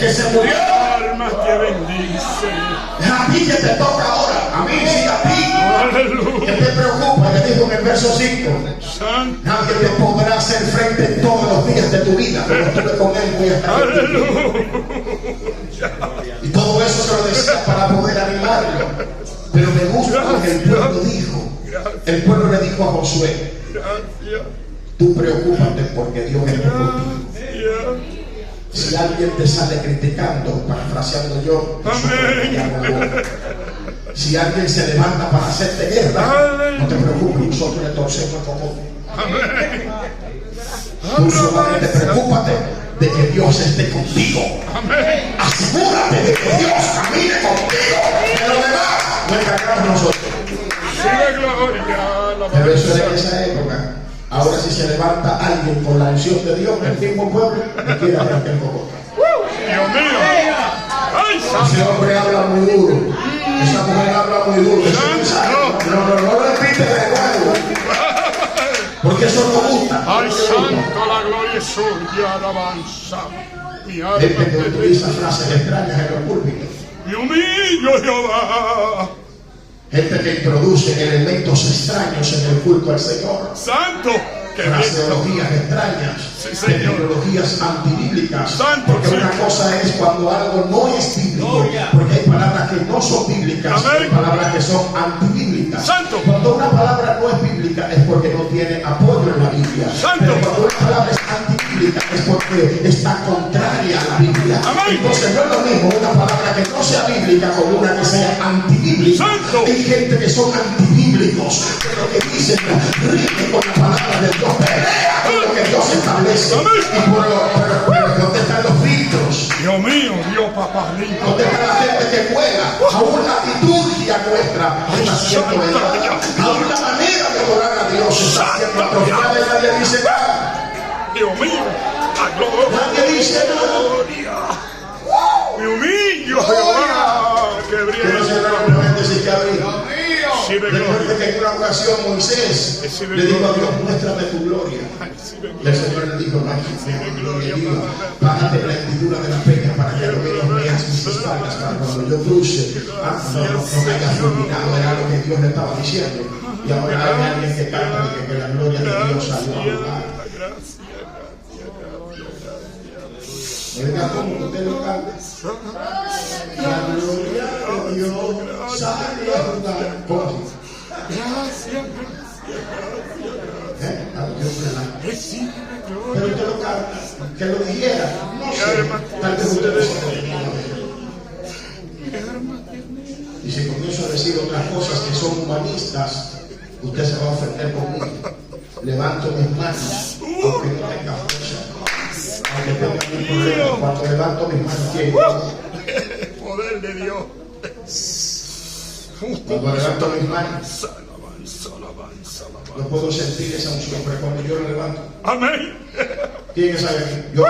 que se murió. Alma que bendice. Es a ti que te toca ahora. A mí, sí, a ti. Aleluya. ¿Qué te preocupa? Le dijo en el verso 5. Santo. Nadie te podrá hacer frente todos los días de tu vida. Pero estuve con él, voy a estar contigo. Aleluya. Y todo eso se lo decía para poder animarlo. Pero me gusta lo que el pueblo dijo. El pueblo le dijo a Josué: Gracias. tú preocúpate porque Dios está contigo. Si alguien te sale criticando, parafraseando yo, si alguien se levanta para hacerte guerra, no te preocupes, nosotros le torcemos el cocote. Tú solamente preocúpate de que Dios esté contigo. Asegúrate de que Dios camine contigo. De lo demás no encargamos nosotros. Pero eso era en esa época. Ahora si se levanta alguien con la unción de Dios, el mismo pueblo le quiere arrancar el cocote. Dios mío. Ay, Ese hombre habla muy duro. Esa mujer habla muy duro. No lo repite de nuevo. Porque eso no gusta. ay, santo, la gloria es suya, alabanza. Mi alma Gente que te utiliza frases extrañas en los púlpitos. me humillo, Jehová. Gente que introduce elementos extraños en el culto al Señor. Santo, que Fraseologías extrañas, Sí, Señor. terminologías antibíblicas. Santo, Porque sí. una cosa es cuando algo no es bíblico, porque hay palabras que no son bíblicas, Amén. hay palabras que son antibíblicas. Santo. Cuando una palabra no es bíblica es porque no tiene apoyo en la Biblia. Santo. Pero cuando una palabra es antibíblica es porque está contraria a la Biblia. Amén. Entonces no es lo mismo una palabra que no sea bíblica con una que sea antibíblica. Santo. Hay gente que son antibíblicos, pero que dicen rime con la palabra de Dios, pelea con lo que Dios establece. Amén. Pero ¿dónde están los filtros? Dios mío, Dios papá lindo. ¿Dónde está la gente que juega? Aún la liturgia nuestra está siendo velada. Aún la manera de adorar a Dios está siendo atrofiada y nadie dice nada. Dios mío, la gloria. Nadie dice nada. Me humillo, Jehová. Que Quiero cerrar con brilla. paréntesis que abrí. Sí, me Recuerde gloria. que en una ocasión Moisés le dijo a Dios: muéstrame tu gloria. Y el Señor le dijo: párate en la hendidura de la peña para que lo veas mis espaldas, para cuando yo cruce, no me hayas fulminado. Era lo que Dios le estaba diciendo. Y ahora hay alguien que canta de que la gloria de Dios salió a lugar. Oiga, ¿cómo usted lo canta? La gloria de Dios salió a lugar. ¿Cómo así? Pero usted lo canta, que lo dijera, no sé, tal vez usted no sabe. Y si comienzo a decir otras cosas que son humanistas, usted se va a ofender conmigo. Levanto mis manos, aunque no tenga fuerza, aunque tenga un problema. Cuando levanto mis manos, ¿quién? Poder de Dios. Cuando levanto mis manos, Alabanza, alabanza, alabanza. no puedo sentir esa unción, pero cuando yo lo levanto, Amén. ¿quién sabe aquí? Yo.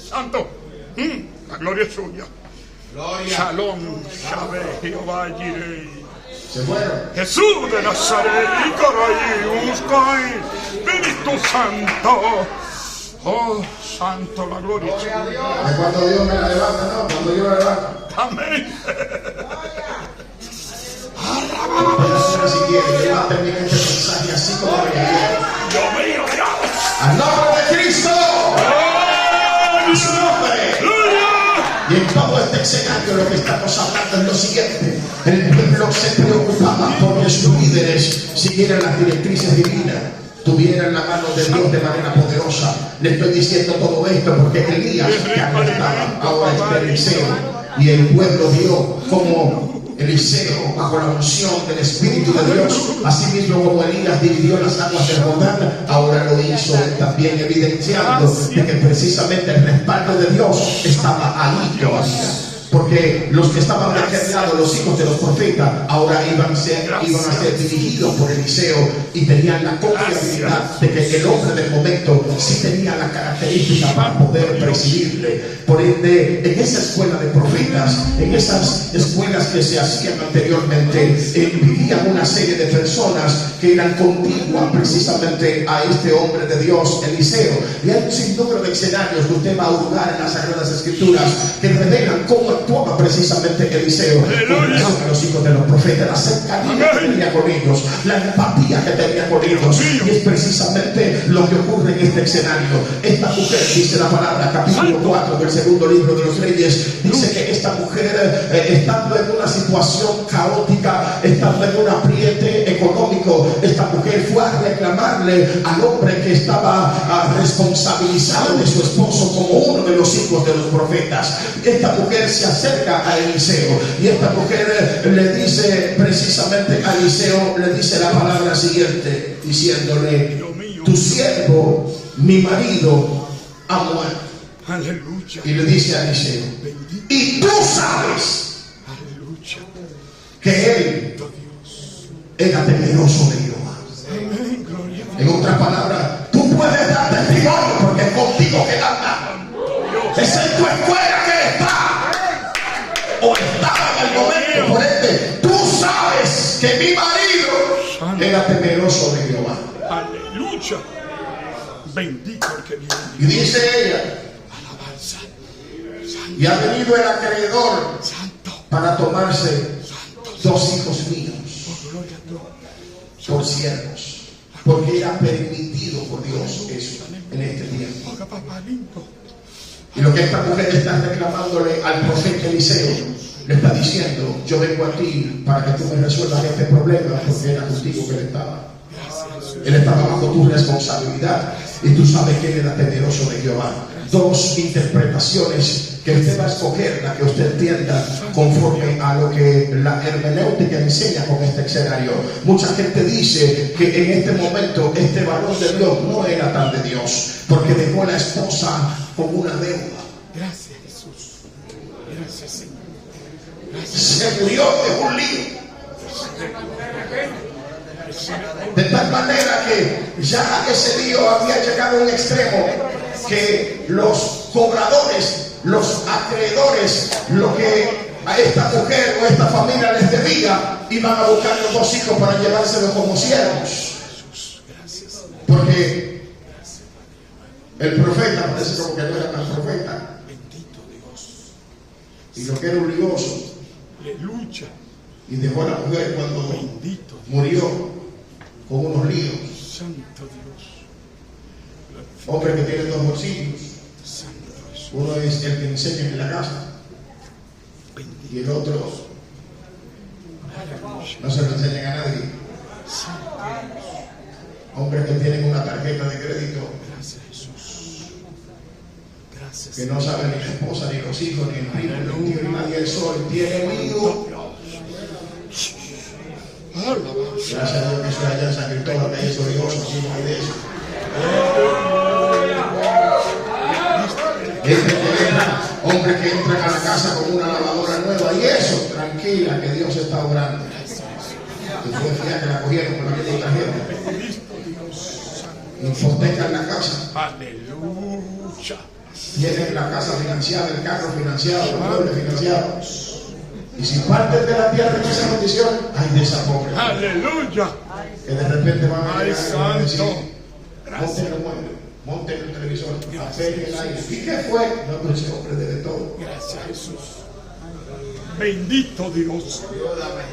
Santo. La gloria es suya. Shalom, Shabbat, Jehová Jireh. Se fueron. Jesús de Nazaret, Icaray, Espíritu Santo. Oh, Santo, la gloria es suya. Es cuando Dios me la levanta, no, cuando yo la levanto. Amén. Ahora si quiere, yo voy a terminar este mensaje así como lo llegué. Dios mío, Dios. ¡Al nombre de Cristo! ¡A su nombre! Y en todo este escenario lo que estamos hablando es lo siguiente: el pueblo se preocupaba porque sus líderes siguieran las directrices divinas, tuvieran la mano de Dios de manera poderosa. Le estoy diciendo todo esto porque Elías ya no estaba, ahora está Eliseo, y el pueblo vio como Eliseo, bajo la unción del Espíritu de Dios, así mismo como Elías dividió las aguas del Jordán, ahora lo hizo también, evidenciando de que precisamente el respaldo de Dios estaba ahí todavía. Porque los que estaban de aquel lado, los hijos de los profetas, ahora iban a ser dirigidos por Eliseo y tenían la confiabilidad de que el hombre del momento sí tenía la característica para poder presidirle. Por ende, en esa escuela de profetas, en esas escuelas que se hacían anteriormente, vivían una serie de personas que eran contiguas precisamente a este hombre de Dios, Eliseo. Y hay un sinnúmero de escenarios que usted va a hurgar en las Sagradas Escrituras que revelan cómo actuaba precisamente Eliseo con eso que los hijos de los profetas, la cercanía que tenía con ellos, la empatía que tenía con ellos. Y es precisamente lo que ocurre en este escenario. Esta mujer, dice la palabra, capítulo 4 del segundo libro de los Reyes, dice que esta mujer, estando en una situación caótica, estando en un apriete económico, esta mujer fue a reclamarle al hombre que estaba responsabilizado de su esposo como uno de los hijos de los profetas. Esta mujer se acerca a Eliseo y esta mujer le dice precisamente a Eliseo, le dice la palabra siguiente, diciéndole: tu siervo, mi marido, ha muerto. Aleluya. Y le dice a Eliseo: y tú sabes, aleluya, que él era temeroso de Jehová. Amén, gloria. En otras palabras, tú puedes dar testimonio porque es contigo que anda. Es en tu escuela que está, o estaba en el momento. Por ende, tú sabes que mi marido era temeroso de Jehová. Aleluya. Bendito el que viene. Y dice ella: Alabanza. y ha venido el acreedor Santo. para tomarse 2 hijos míos Oh, gloria a Dios. por siervos, porque era permitido por Dios eso en este tiempo. Oiga, papá lindo. Y lo que esta mujer está reclamándole al profeta Eliseo, le está diciendo: yo vengo a ti para que tú me resuelvas este problema, porque era contigo que él estaba. Él estaba bajo tu responsabilidad y tú sabes que él era temeroso de Jehová. 2 interpretaciones que usted va a escoger, la que usted entienda conforme a lo que la hermenéutica enseña con este escenario. Mucha gente dice que en este momento este varón de Dios no era tan de Dios, porque dejó a la esposa con una deuda. Gracias, Jesús. Gracias, Señor. Se murió de un lío. De tal manera que ya ese lío había llegado a un extremo que los cobradores, los acreedores, lo que a esta mujer o a esta familia les debía, iban a buscar los 2 hijos para llevárselos como siervos. Porque el profeta parece como que no era tan profeta. Bendito Dios. Y lo que era un lioso. Aleluya. Y dejó a la mujer cuando Bendito murió con unos líos. Santo Dios. Hombre que tiene 2 bolsillos. Santo Jesús. Uno es el que enseña en la casa Bendito. y el otro Aleluya. no se lo enseñan a nadie. Santo Dios. Hombres que tienen una tarjeta de crédito Gracias, Jesús. Gracias. que no saben ni la esposa, ni los hijos, ni el primo, ni el tío, ni nadie. El sol tiene un hijo. Alabanza. Gracias a Dios que eso allá en San Cristóbal, que hay esos hijos, aquí no hay de eso. Hombres que entran a la casa con una lavadora nueva y eso, tranquila, que Dios está orando. Después ya que la cogieron con la misma tarjeta. Hipotecan la casa. Aleluya. Tienen la casa financiada, el carro financiado, los muebles financiados. Y si parten de la tierra en esa condición, hay de esa pobre. Aleluya. Que de repente van a Ay, llegar y van a decir: santo. monten los muebles, monten el televisor, apaguen el aire. ¿Y qué fue? No, pero ese hombre debe todo. Gracias, Jesús. Bendito Dios.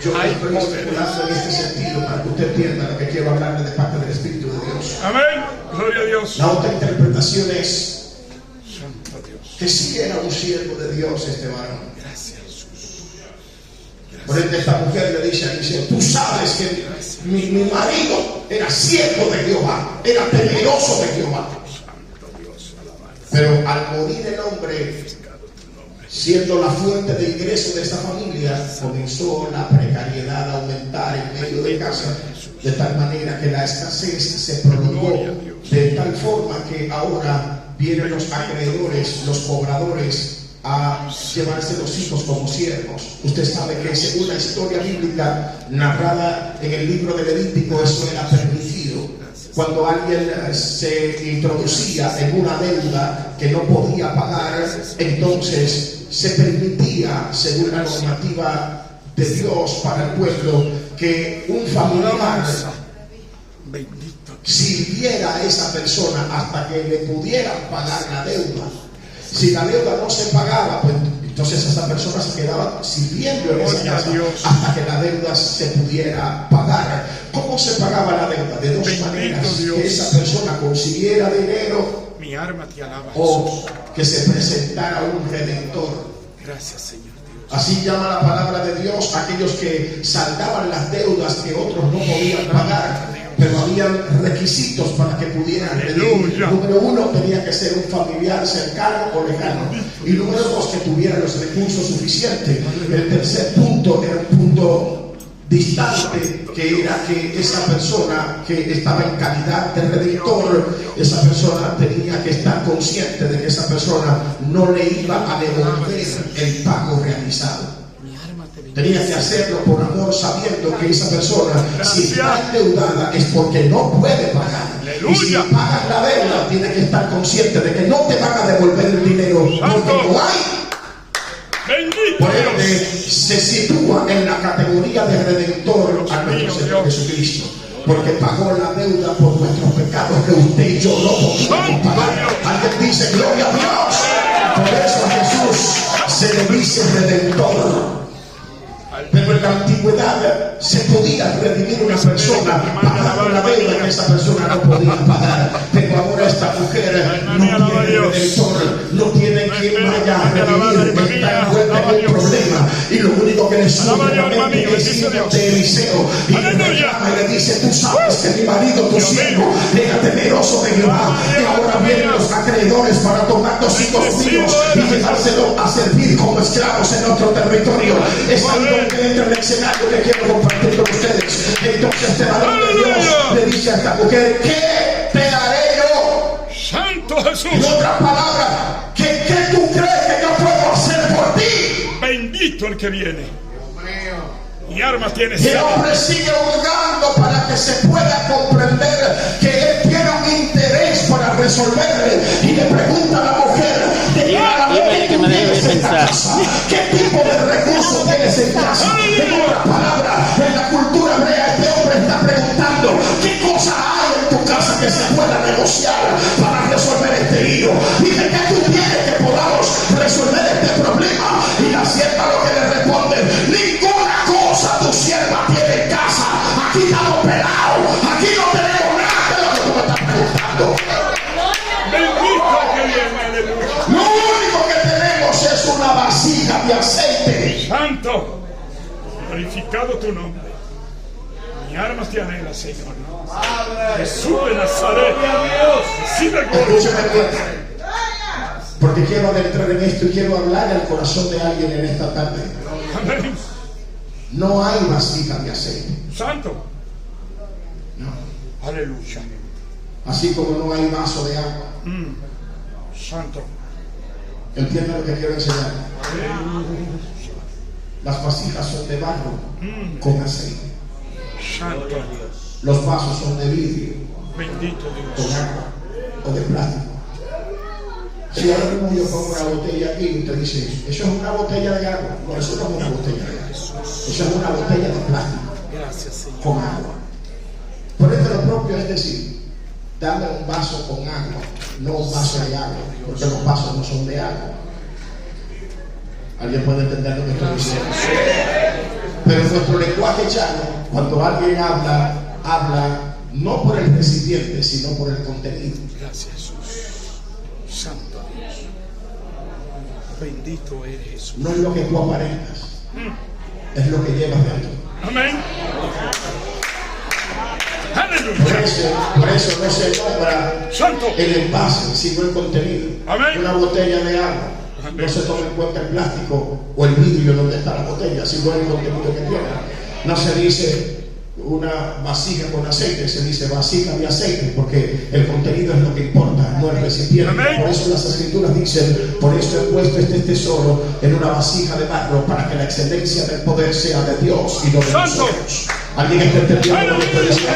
Yo Ay, estoy poder. especulando en este sentido para que usted entienda lo que quiero hablarle de parte del Espíritu de Dios. Amén. Gloria a Dios. La otra interpretación es Santo Dios. que sí era un siervo de Dios este varón. Gracias, Jesús. Por ende, esta mujer le dice a Eliseo: tú sabes que mi marido era siervo de Jehová, era temeroso de Jehová. Santo Dios. Alabanza. Pero al morir el hombre, siendo la fuente de ingreso de esta familia, comenzó la precariedad a aumentar en medio de casa, de tal manera que la escasez se prolongó, de tal forma que ahora vienen los acreedores, los cobradores, a llevarse los hijos como siervos. Usted sabe que según la historia bíblica narrada en el libro de Levítico, eso era permitido. Cuando alguien se introducía en una deuda que no podía pagar, entonces se permitía, según la normativa de Dios para el pueblo, que un familiar sirviera a esa persona hasta que le pudieran pagar la deuda. Si la deuda no se pagaba, pues entonces esa persona se quedaba sirviendo en esa casa hasta que la deuda se pudiera pagar. ¿Cómo se pagaba la deuda? De dos maneras: que esa persona consiguiera dinero, mi alma te alaba, o que se presentara un redentor. Gracias, Señor Dios. Así llama la palabra de Dios a aquellos que saldaban las deudas que otros no podían pagar, pero habían requisitos para que pudieran pedir. Número uno, tenía que ser un familiar cercano o lejano. Y número dos, que tuviera los recursos suficientes. El tercer punto era un punto distante, que era que esa persona que estaba en calidad de redentor, esa persona tenía que estar consciente de que esa persona no le iba a devolver el pago realizado. Tenía que hacerlo por amor, sabiendo que esa persona, si está endeudada, es porque no puede pagar. Y si pagas la deuda, tiene que estar consciente de que no te van a devolver el dinero porque no hay. Por ende, se sitúa en la categoría de redentor a nuestro Señor Jesucristo, porque pagó la deuda por nuestros pecados que usted y yo no podíamos pagar. Alguien dice gloria a Dios. Por eso a Jesús se le dice redentor. Pero en la antigüedad se podía redimir una persona pagando la deuda que esa persona no podía pagar. Pero ahora esta mujer no tiene redentor, no tiene quien vaya a redimir, está envuelta en un problema, y lo único que le surge a la mente es ir de Eliseo y le reclama y le dice: tú sabes que mi marido, tu siervo, era temeroso de Jehová, y ahora vienen los acreedores para tomar los hijos míos y llevárselos a servir como esclavos en otro territorio. Es algo que entra en el escenario que quiero compartir con ustedes. Entonces este varón de Dios le dice a esta mujer: ¿qué te haré yo? Santo Jesús. En otras palabras, ¿qué tú crees que yo puedo hacer por ti? Bendito el que viene. Mi arma tiene El hombre sigue hurgando para que se pueda comprender que él tiene un interés para resolverle, y le pregunta a la mujer: ¿qué tipo de recursos tienes en casa? En otras palabras, en la cultura hebrea, este hombre está preguntando: ¿qué cosa hay en tu casa que se pueda negociar para resolver este lío? Dime que tú quieres que podamos resolver este problema. Y la sierva lo que le responde: ninguna cosa tu sierva tiene en casa. Aquí estamos pelados, aquí no tenemos nada de lo que tú me estás preguntando. Lo único que tenemos es una vasija de aceite. Santo, glorificado tu nombre. Mi alma te anhela, Señor. Jesús de Nazaret. Escúchame bien, porque quiero adentrar en esto y quiero hablar al corazón de alguien en esta tarde. Amén. No hay vasija de aceite. Santo. No. Aleluya. Así como no hay vaso de agua. Santo. ¿Entienden lo que quiero enseñar? Las vasijas son de barro con aceite. Santo. Los vasos son de vidrio Bendito con Dios. agua o de plástico. Si ahora mismo yo pongo una botella aquí y usted dice: eso es una botella de agua. No, eso no es una botella de agua. Eso es una botella de plástico. Gracias, Señor. Con agua. Por eso lo propio es decir: dame un vaso con agua, no un vaso de agua, porque los vasos no son de agua. ¿Alguien puede entender lo que estoy diciendo? Pero en nuestro lenguaje llano, cuando alguien habla no por el recipiente, sino por el contenido. Gracias, Jesús. Santo Dios. Bendito eres Jesús. No es lo que tú aparentas, es lo que llevas dentro. Amén. Por Aleluya. eso no se nombra Santo. el envase, sino el contenido. Amén. Una botella de agua, no se toma en cuenta el plástico o el vidrio donde está la botella, sino el contenido que tiene. No se dice una vasija con aceite se dice vasija de aceite, porque el contenido es lo que importa, no el recipiente. Por eso las escrituras dicen: por eso he puesto este tesoro en una vasija de barro, para que la excelencia del poder sea de Dios y no de nosotros. ¿Alguien está entendiendo lo que estoy diciendo?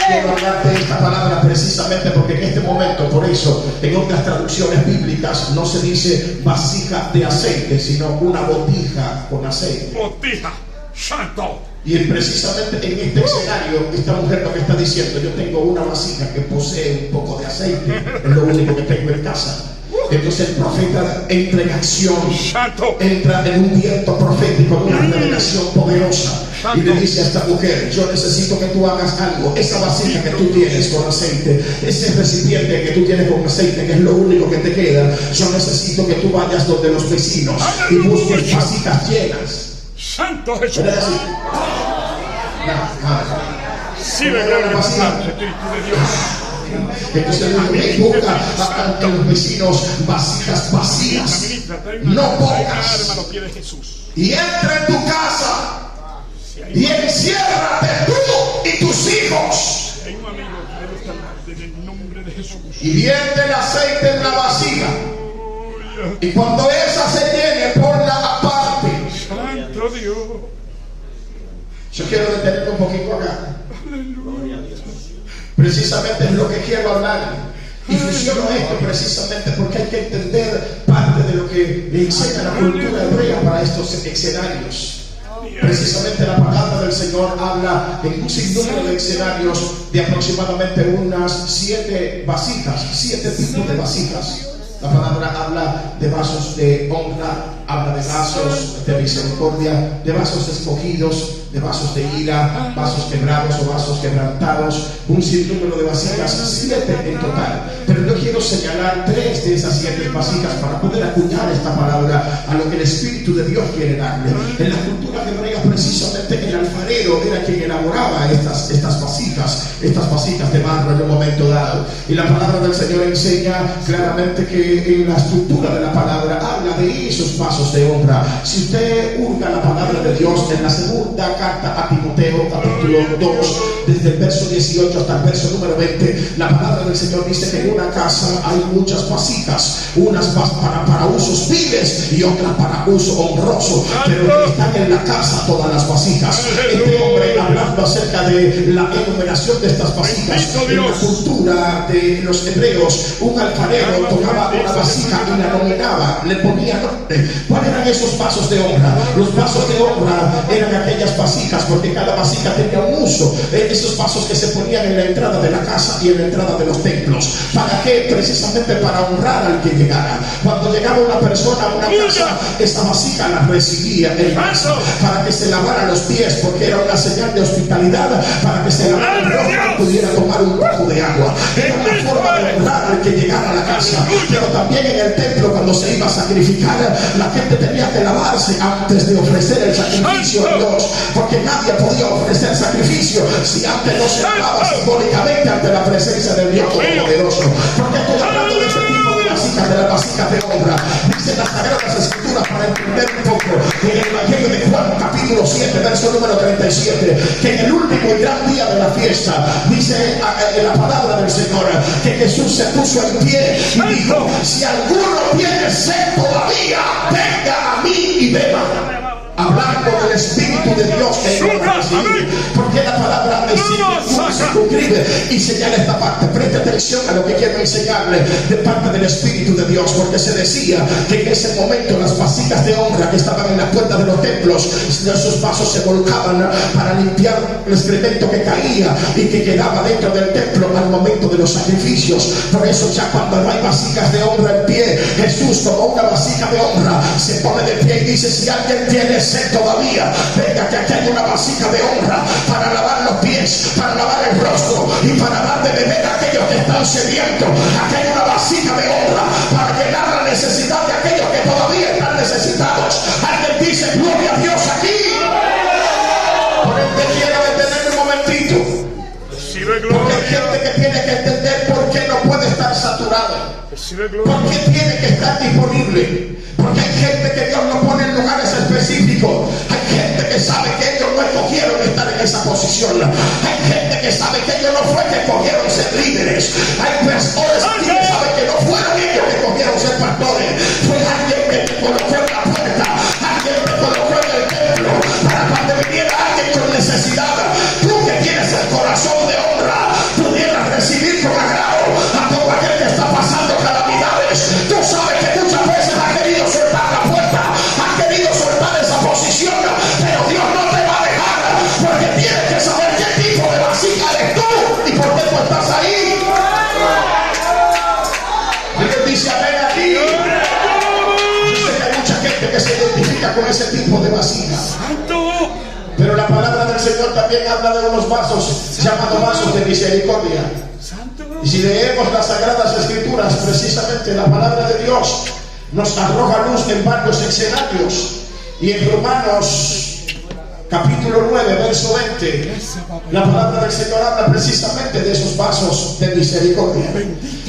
Quiero hablarte de esta palabra precisamente porque en este momento, por eso en otras traducciones bíblicas no se dice vasija de aceite, sino una botija con aceite. Botija, santo. Y precisamente en este escenario, esta mujer lo que está diciendo: yo tengo una vasija que posee un poco de aceite, es lo único que tengo en casa. Entonces el profeta entra en acción, entra en un viento profético, en una revelación poderosa, y le dice a esta mujer: yo necesito que tú hagas algo. Esa vasija que tú tienes con aceite, ese recipiente que tú tienes con aceite, que es lo único que te queda, yo necesito que tú vayas donde los vecinos y busques vasijas llenas. Santo Jesús. Sí, de gloria al Espíritu de Dios. Entonces busca a los vecinos vasijas vacías, no pocas, y entra en tu casa y enciérrate tú y tus hijos, y vierte el aceite en la vasija, y cuando esa se llene, ponla aparte. Santo Dios. Yo quiero detenerme un poquito acá. Precisamente es lo que quiero hablar. Y fusiono esto precisamente porque hay que entender parte de lo que enseña la cultura hebrea para estos escenarios. Precisamente la palabra del Señor habla en un sinnúmero de escenarios de aproximadamente unas 7 vasijas, 7 tipos de vasijas. La palabra habla de vasos de honra, habla de vasos de misericordia, de vasos escogidos, de vasos de ira, vasos quebrados o vasos quebrantados, un sinnúmero de vasijas, 7 en total. Pero yo quiero señalar 3 de esas 7 vasijas para poder acuñar esta palabra a lo que el Espíritu de Dios quiere darle. En la cultura hebrea, precisamente el alfarero era quien elaboraba estas vasijas de barro en un momento dado. Y la palabra del Señor enseña claramente que en la estructura de la palabra habla de esos vasos de honra. Si usted hurga la palabra de Dios en la segunda carta a Timoteo, capítulo 2, desde el verso 18 hasta el verso número 20, la palabra del Señor dice que en una casa hay muchas vasijas, unas para usos viles y otras para uso honroso, pero están en la casa todas las vasijas. Este hombre, hablando acerca de la enumeración de estas vasijas, en la cultura de los hebreos, un alfarero tomaba una vasija y la nominaba, le ponía nombre. ¿Cuáles eran esos vasos de honra? Los vasos de honra eran aquellas vasijas, porque cada vasija tenía un uso. Esos vasos que se ponían en la entrada de la casa y en la entrada de los templos. ¿Para qué? Precisamente para honrar al que llegara. Cuando llegaba una persona a una casa, esa vasija la recibía el vaso para que se lavara los pies, porque era una señal de hospitalidad, para que se lavara el rostro y pudiera tomar un poco de agua. Era una forma de honrar al que llegara a la casa. Pero también en el templo, cuando se iba a sacrificar, la gente tenía que lavarse antes de ofrecer el sacrificio a Dios, porque nadie podía ofrecer sacrificio si antes no se lavaba simbólicamente ante la presencia del Dios Todopoderoso. Porque estoy hablando de este tipo de vasijas, de las vasijas de honra. Dicen las Sagradas Escrituras, para entender un poco, en el Evangelio de Juan, capítulo 7, verso número 37, que en el último y gran día de la fiesta, dice en la palabra del Señor, que Jesús se puso en pie y dijo: si alguno tiene sed todavía, venga a mí y beba. Hablando del Espíritu de Dios que iba a recibir, porque la palabra circunscribe y señala esta parte. Preste atención a lo que quiero enseñarle de parte del Espíritu de Dios, porque se decía que en ese momento las vasijas de honra que estaban en la puerta de los templos, esos vasos se volcaban para limpiar el excremento que caía y que quedaba dentro del templo al momento de los sacrificios. Por eso, ya cuando no hay vasijas de honra en pie, Jesús tomó una vasija de honra, se pone de pie y dice: si alguien tiene sed todavía, venga, que aquí hay una vasija de honra para lavar los pies, para lavar el rostro y para dar de beber a aquellos que están sedientos. Aquí hay una vasija de honra para llenar la necesidad de aquellos que todavía están necesitados. Alguien dice: gloria a Dios aquí. Por este quiero detener un momentito, porque hay gente que tiene que entender por qué no puede estar saturado, por qué tiene que estar disponible. Porque hay gente que Dios lo pone en lugares específicos. Hay gente que sabe que ellos no escogieron estar en en esa posición. Hay gente que sabe que ellos no fue que cogieron ser líderes. Hay personas aquí que saben que no fueron ellos que cogieron ser pastores. Fue alguien que te colocó en la puerta, alguien te colocó en el templo, para cuando viniera alguien con necesidad, tú que tienes el corazón de honra, pudieras recibir con agrado a todo aquel que está pasando calamidades. Tú sabes que muchas veces has querido soltar la puerta, has querido soltar esa posición, pero Dios no te va a dejar, porque tienes que saber qué tipo de vasija eres tú y por qué tú estás ahí. Alguien dice amén aquí. Yo sé que hay mucha gente que se identifica con ese tipo de vasija, pero la palabra del Señor también habla de unos vasos llamados vasos de misericordia. Y si leemos las Sagradas Escrituras, precisamente la palabra de Dios nos arroja luz en varios escenarios. Y en Romanos capítulo 9, verso 20, la palabra del Señor habla precisamente de esos vasos de misericordia.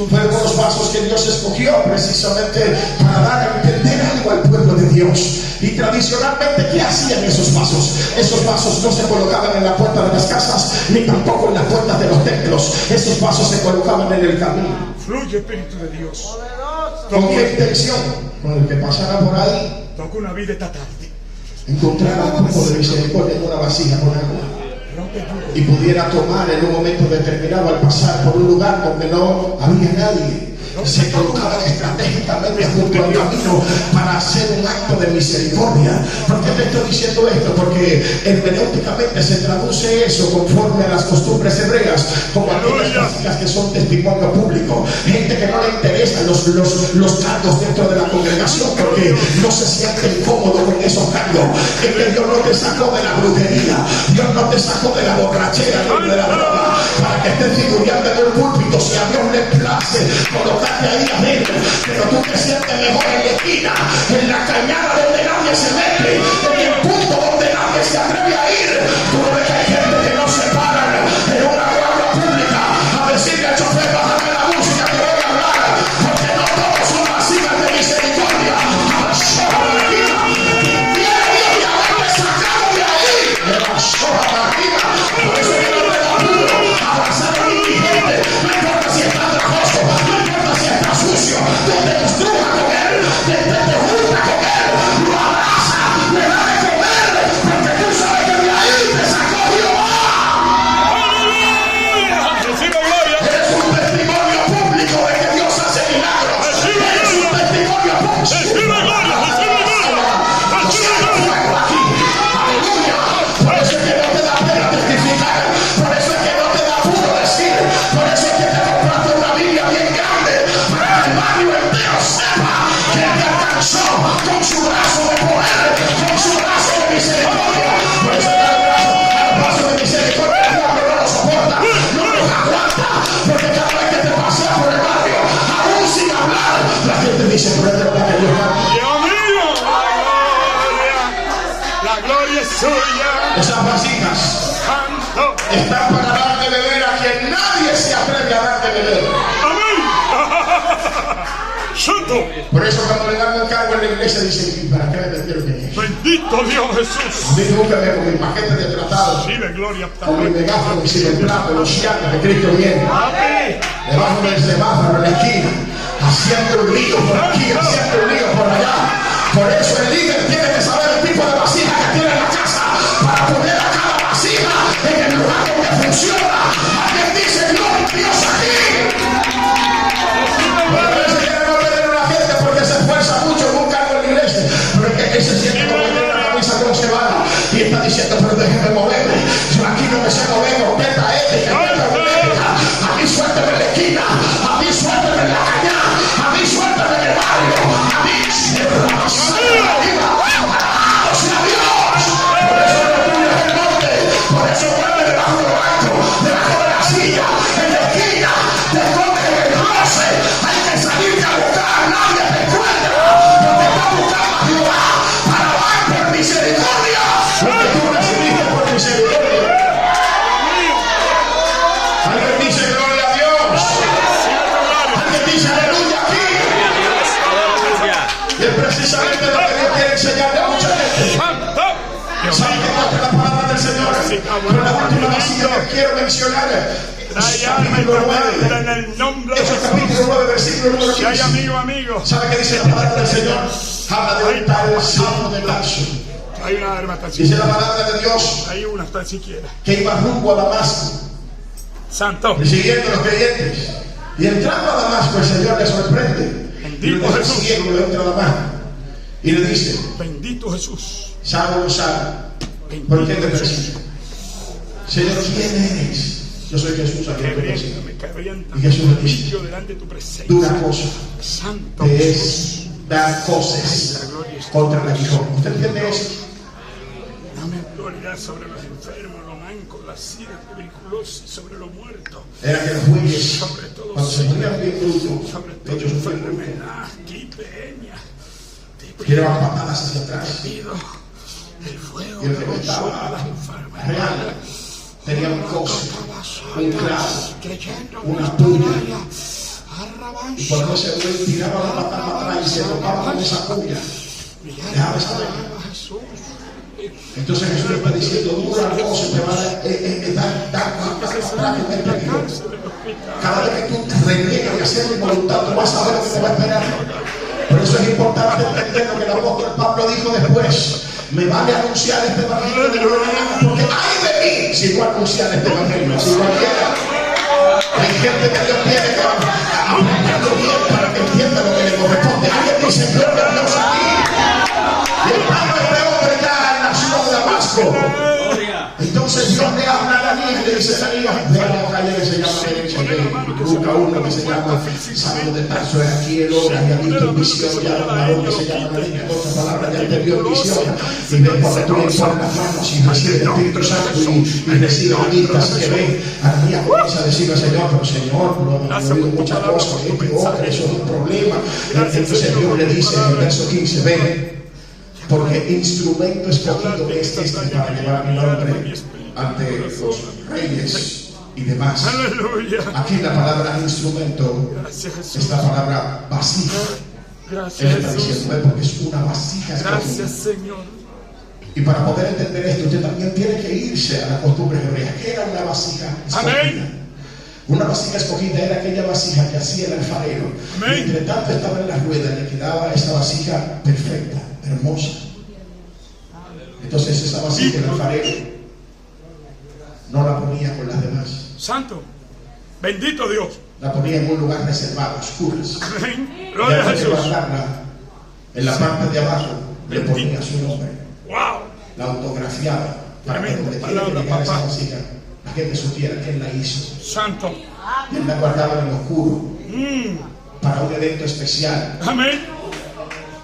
Fueron los vasos que Dios escogió precisamente para dar a entender algo al pueblo de Dios. Y tradicionalmente, ¿qué hacían esos vasos? Esos vasos no se colocaban en la puerta de las casas, ni tampoco en las puertas de los templos. Esos vasos se colocaban en el camino. Fluye Espíritu de Dios. ¿Con qué intención? Con el que pasara por ahí, Toca una vida esta tarde. encontrara un poco de misericordia en una vasija con agua y pudiera tomar en un momento determinado al pasar por un lugar donde no había nadie. Se colocaban estratégicamente junto al camino para hacer un acto de misericordia. ¿Por qué te estoy diciendo esto? Porque hermenéuticamente se traduce eso conforme a las costumbres hebreas como aquellas prácticas que son testimonio público. Gente que no le interesan los cargos dentro de la congregación porque no se siente cómodo con esos cargos. Es que Dios no te sacó de la brujería, Dios no te sacó de la borrachera ni de la droga para que estés figurando en un púlpito. Si a Dios le place colocarte ahí adentro, pero tú te sientes mejor en la esquina, en la cañada donde nadie se mete, en el punto donde nadie se atreve a ir. Tú no ves que hay gente que no se paran en una guagua pública a decirle al chofer: bájame la música que voy a hablar, porque no todos son vasijas de misericordia. Por eso que no te da duro avanzar en indigente. No importa si está trabajoso, no importa si está sucio, tú te estrujas con él, te junta con él, lo abraza, le da de comer, porque tú sabes que de ahí te sacó Jehová. Eres un testimonio público de que Dios hace milagros. Eres un testimonio público. Por eso es que no te da pena testificar, por eso es que no te da apuro decir, por eso es que te compraste una Biblia bien grande para que el barrio entero sepa que te alcanzó con su brazo de poder, con su brazo de misericordia. Por eso es que el brazo de misericordia el diablo no lo soporta, no lo aguanta, porque cada vez que te pasea por el barrio, aún sin hablar, la gente dice: pero es verdad que Dios ama. Dios mío, la gloria es suya. Esas vasijas están para dar de beber a quien nadie se atreve a dar de beber. Amén. Santo. Por eso cuando le dan un cargo en la iglesia dicen: ¿para qué me metieron en eso? Bendito Dios Jesús. A mí búscame con mi paquete de tratados, Recibe gloria. con mi megáfono y sin el plato, los chiates de Cristo viene. Amén. Debajo del semáforo en la esquina, haciendo un lío por aquí, haciendo un lío por allá. Por eso el líder tiene que saber el tipo de vasija que tiene en la casa para poner a cada vasija en el lugar donde funciona. Alguien dice: gloria a Dios aquí. Pero a veces queremos tener una gente porque se esfuerza mucho en un cargo en la iglesia, pero es que él se siente como en la camisa con cebada y está diciendo: pero déjeme moverme, yo aquí no me sé mover con teta ética, teta ética. A mí suélteme en la esquina, a mí suélteme en la cañada, a mí suélteme en el barrio, a mí por eso vuelve debajo de lo alto, debajo de la silla, en la esquina, te escondes en el closet. Hay que salirte a buscar, nadie te encuentra, porque está buscando a Jehová para dar por misericordia lo que tú recibiste por misericordia. Alguien dice: gloria a Dios. Alguien dice: aleluya aquí. Y es precisamente lo que Dios quiere enseñarle a mucha gente. ¿Saben que la palabra del Señor Pero la última vasija que quiero mencionar Trae alma y demanda en el nombre de es el Jesús. capítulo 9, versículo número Si hay 15. amigo. ¿Sabe qué dice la palabra del Señor? Habla de un tal Saulo de Tarso. Hay una arma tan Dice siquiera. la palabra de Dios Hay una tan siquiera. que iba rumbo a Damasco, Santo. persiguiendo a los creyentes. Y entrando a Damasco, el Señor le sorprende. Y Bendito lo deja Jesús. ciego, lo entra a Damasco. Y le dice: Bendito Jesús. Saulo, Saulo, ¿por qué me persigues? Señor, ¿quién eres? Yo soy Jesús, a quien te persigo. Me cabrienta. Y Jesús le dice: Yo delante de tu presencia. dura cosa Santo te Jesús. es dar cosas contra el aguijón. ¿Usted entiende eso? Dame autoridad sobre los enfermos, los mancos, las sida, tuberculosis, sobre los muertos. Era que los bueyes, Sobre todo cuando se ponían bien brutos, sobre todo ellos sufrían mucho. enfermedad, epidemia. Te Tiraban patadas hacia atrás. pido el fuego Y el que que consuela estaba las enfermedades. real tenía un coce, un clavo, Creyendo una puya. Arraban Y cuando ese buey tiraba la patada para atrás y se topaba con esa puya, dejaba esa vena. Jesús. Entonces Jesús le está diciendo: dura cosa te va a dar para atrás con el peligro. Cada vez que tú reniegas de hacer tu voluntad, tú vas a ver lo que te va a esperar. Por eso es importante entender lo que el apóstol Pablo dijo después: me vale anunciar este evangelio de buena gana, porque ay de mí si no anunciar este evangelio. Si cualquiera, hay gente que Dios tiene que aprenderlo bien para que entienda lo que le corresponde. Alguien dice: gloria a Dios aquí. Y el Pablo este hombre ya en la ciudad de Damasco. Entonces Dios le habla a Daniel y le dice: Daniel, ve a la calle que se llama derecha, que busca uno que se llama Saulo de Tarso. Es aquí el hombre que ha visto en visión ya un varón que se llama Daniel. En otras palabras, ya te vio en visión. Y ve cuando tú le pones las manos y recibe el Espíritu Santo y recibe la vista. Así que ven, Ananías comienza a decirle al Señor: pero Señor, no he oído muchas cosas, hombre, eso es un problema. Entonces Dios le dice en el verso 15: ven, porque instrumento escogido es este para llevar mi nombre ante los reyes y demás. Aleluya. Aquí la palabra instrumento Gracias Jesús. es la palabra vasija. Él Gracias está Jesús. diciendo: "Ve, porque es una vasija escogida". Gracias Señor. Y para poder entender esto, usted también tiene que irse a la costumbre hebrea. ¿Qué era una vasija escogida? Amén. Una vasija escogida era aquella vasija que hacía el alfarero. Amén. Y entre tanto estaba en las ruedas, le quedaba esa vasija perfecta, hermosa. Entonces esa vasija el alfarero no la ponía con las demás. Santo. Bendito Dios. La ponía en un lugar reservado, oscuras. Amén. Y Gloria a antes de Jesús. guardarla, en la parte de abajo le ponía su nombre. Wow. La autografiaba para que Tremenda donde quiera que palabra, llegara esa papá. vasija, la gente supiera quién la hizo. Santo. Y él la guardaba en lo oscuro para un evento especial. Amén.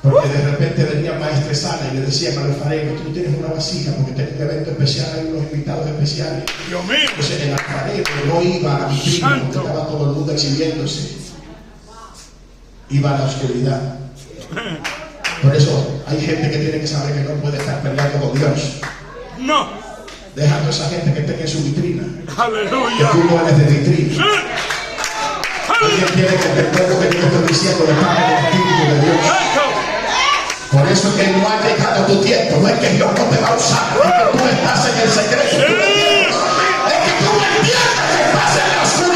Porque de repente venía maestresala y le decían al alfarero: tú tienes una vasija porque tenés un evento especial, hay unos invitados especiales. Dios mío. Entonces el alfarero no iba a la vitrina porque Santo. estaba todo el mundo exhibiéndose. Iba a la oscuridad. Por eso hay gente que tiene que saber que no puede estar peleando con Dios. No. Deja a toda esa gente que tenga en su vitrina. Que Aleluya. tú no eres de vitrina. Alguien Aleluya. tiene que entender lo que yo estoy diciendo de parte del Espíritu de Dios. Santo. Por eso es que no ha llegado tu tiempo. No es que Dios no te va a usar, es que tú estás en el secreto. ¿Tú me entiendes? Es que tú me entiendes que estás en la oscuridad.